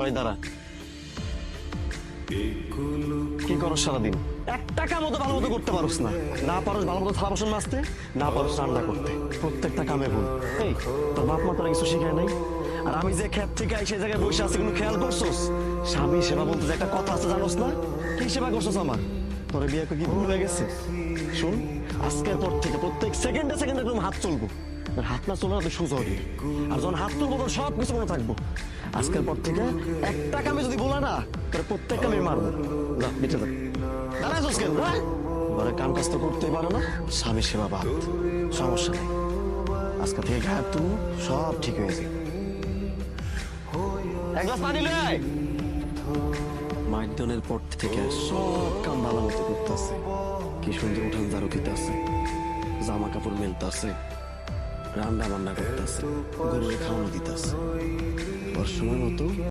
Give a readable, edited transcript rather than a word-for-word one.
ওই দাঁড়া, কি করো সারাদিন? একটা কাম তো ভালো মতো করতে পারোস না। না পারোস ভালো মতো থালা বাসন মাজতে, না পারোস রান্না করতে। প্রত্যেকটা কামে ভুল। এই তোর বাপ মা তোরা কিছু শিখায় নাই? আর আমি যে ক্ষেত থেকে সেই জায়গায় বসে আছি, কোনো খেয়াল করছোস? স্বামী সেবা বলতে যে একটা কথা আছে জানোস না? কি সেবা করছোস আমার? তোর বিয়ে কি ভুল হয়ে গেছে? শুন, আজকের পর থেকে প্রত্যেক সেকেন্ডে সেকেন্ডে একদম হাত চলবো। আর হাত না চললে তুই সোজা হবি। আর যখন হাত তুলবো তখন সব কিছু মনে থাকবো। আজকের পর থেকে একটা কামে যদি বলা না, তাহলে প্রত্যেক কামে মারবো। যা মিটে যা। দাঁড়াইছোস কেন? ঘরে কাম কাজ তো করতেই পারো না, স্বামী সেবা বাদ। সমস্যা নেই, আজকে থেকে ঘাট তুলো, সব ঠিক হয়ে যাবে। এক গ্লাস পানি লয়ে আয়। মাইডনের পর থেকে সব কাম ভালো মতো করতেছে। কি সুন্দর উঠান ঝাড়ু দিতেছে, জামা কাপড় মেলতেছে, রান্না বান্না করতেছে, গরুরে খাওয়ানো দিতেছে। ওর সময় মতো